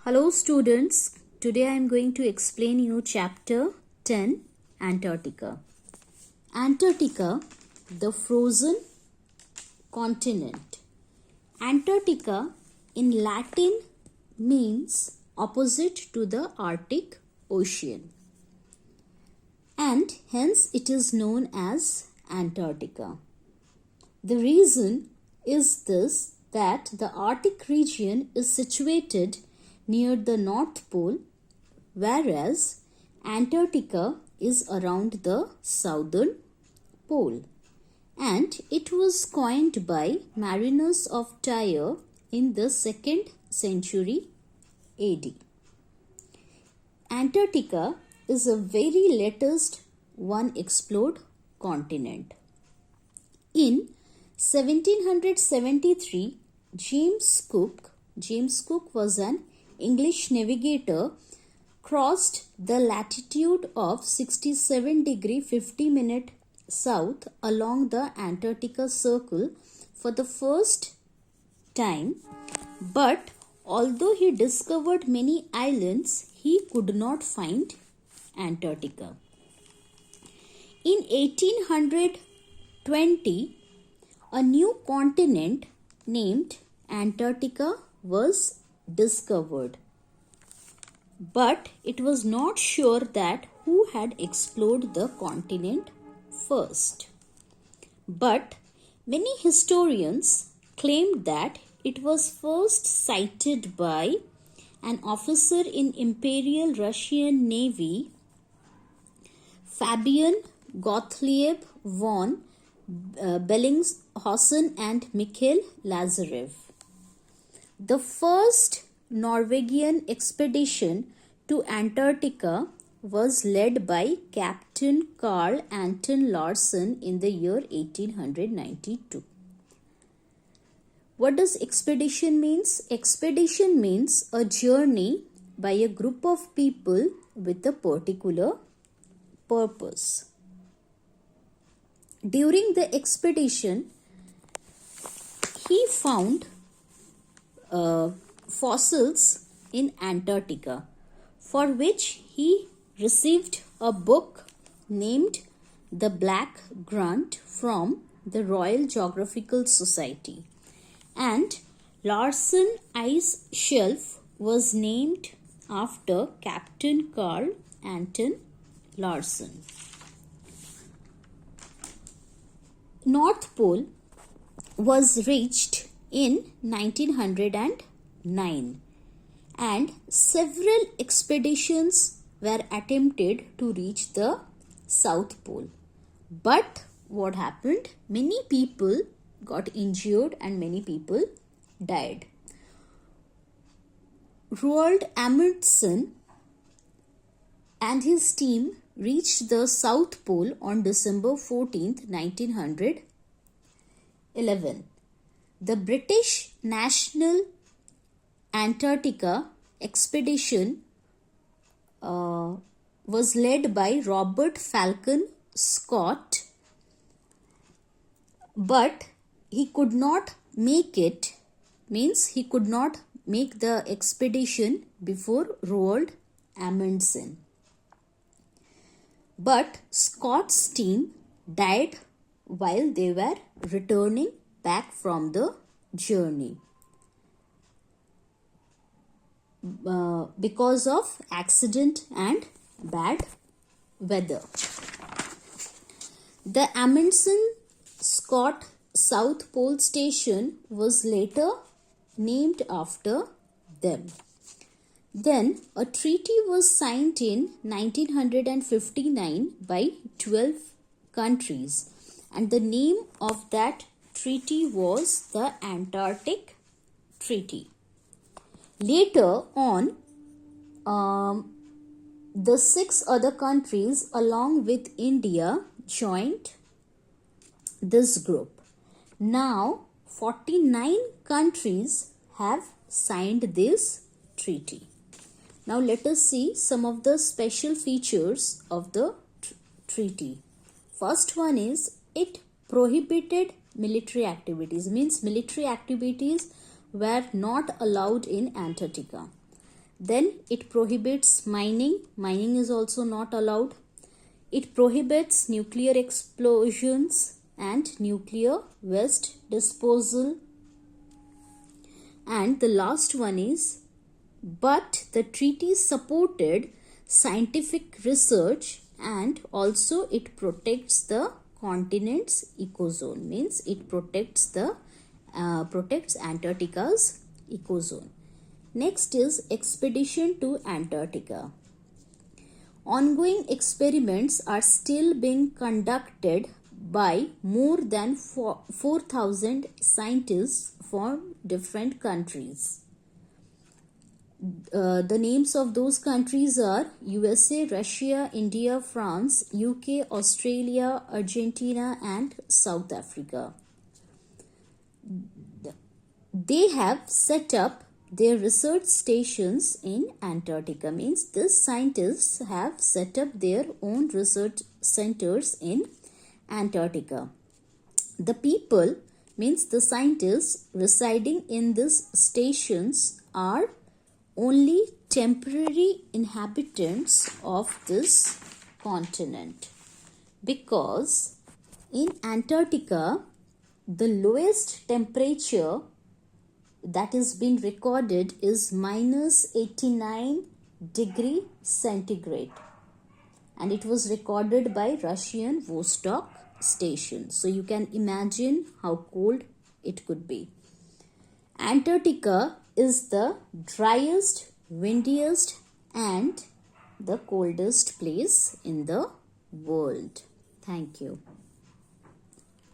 Hello students, today I am going to explain you chapter 10 Antarctica. Antarctica, the frozen continent. Antarctica in Latin means opposite to the Arctic Ocean and hence it is known as Antarctica. The reason is this that the Arctic region is situated near the North Pole, whereas Antarctica is around the Southern Pole, and it was coined by mariners of Tyre in the 2nd century AD. Antarctica is a very latest unexplored continent. In 1773, James Cook was an English navigator, crossed the latitude of 67°50' south along the Antarctica Circle for the first time, but although he discovered many islands, he could not find Antarctica. In 1820, a new continent named Antarctica was discovered, but it was not sure that who had explored the continent first. But many historians claimed that it was first sighted by an officer in Imperial Russian Navy, Fabian Gottlieb von Bellingshausen and Mikhail Lazarev. The first Norwegian expedition to Antarctica was led by Captain Carl Anton Larsen in the year 1892. What does expedition means? Expedition means a journey by a group of people with a particular purpose. During the expedition, he found fossils in Antarctica, for which he received a book named The Black Grant from the Royal Geographical Society, and Larsen Ice Shelf was named after Captain Carl Anton Larsen. North Pole was reached in 1909 and several expeditions were attempted to reach the South Pole. But what happened? Many people got injured and many people died. Roald Amundsen and his team reached the South Pole on December 14th, 1911. The British National Antarctica Expedition was led by Robert Falcon Scott, but he could not make it, means he could not make the expedition before Roald Amundsen. But Scott's team died while they were returning back from the journey because of accident and bad weather. The Amundsen-Scott South Pole Station was later named after them. Then a treaty was signed in 1959 by 12 countries, and the name of that treaty was the Antarctic Treaty. Later on, the 6 other countries along with India joined this group. Now 49 countries have signed this treaty. Now let us see some of the special features of the treaty. First one is it prohibited military activities, means military activities were not allowed in Antarctica. Then it prohibits mining. Mining is also not allowed. It prohibits nuclear explosions and nuclear waste disposal. And the last one is, but the treaty supported scientific research and also it protects the continent's ecozone. Means it protects Antarctica's ecozone. Next is expedition to Antarctica. Ongoing experiments are still being conducted by more than 4,000 scientists from different countries. The names of those countries are USA, Russia, India, France, UK, Australia, Argentina and South Africa. They have set up their research stations in Antarctica. Means these scientists have set up their own research centers in Antarctica. The people, means the scientists residing in these stations, are only temporary inhabitants of this continent, because in Antarctica the lowest temperature that is being recorded is -89 °C, and it was recorded by Russian Vostok station. So you can imagine how cold it could be. Antarctica is the driest, windiest and the coldest place in the world. Thank you.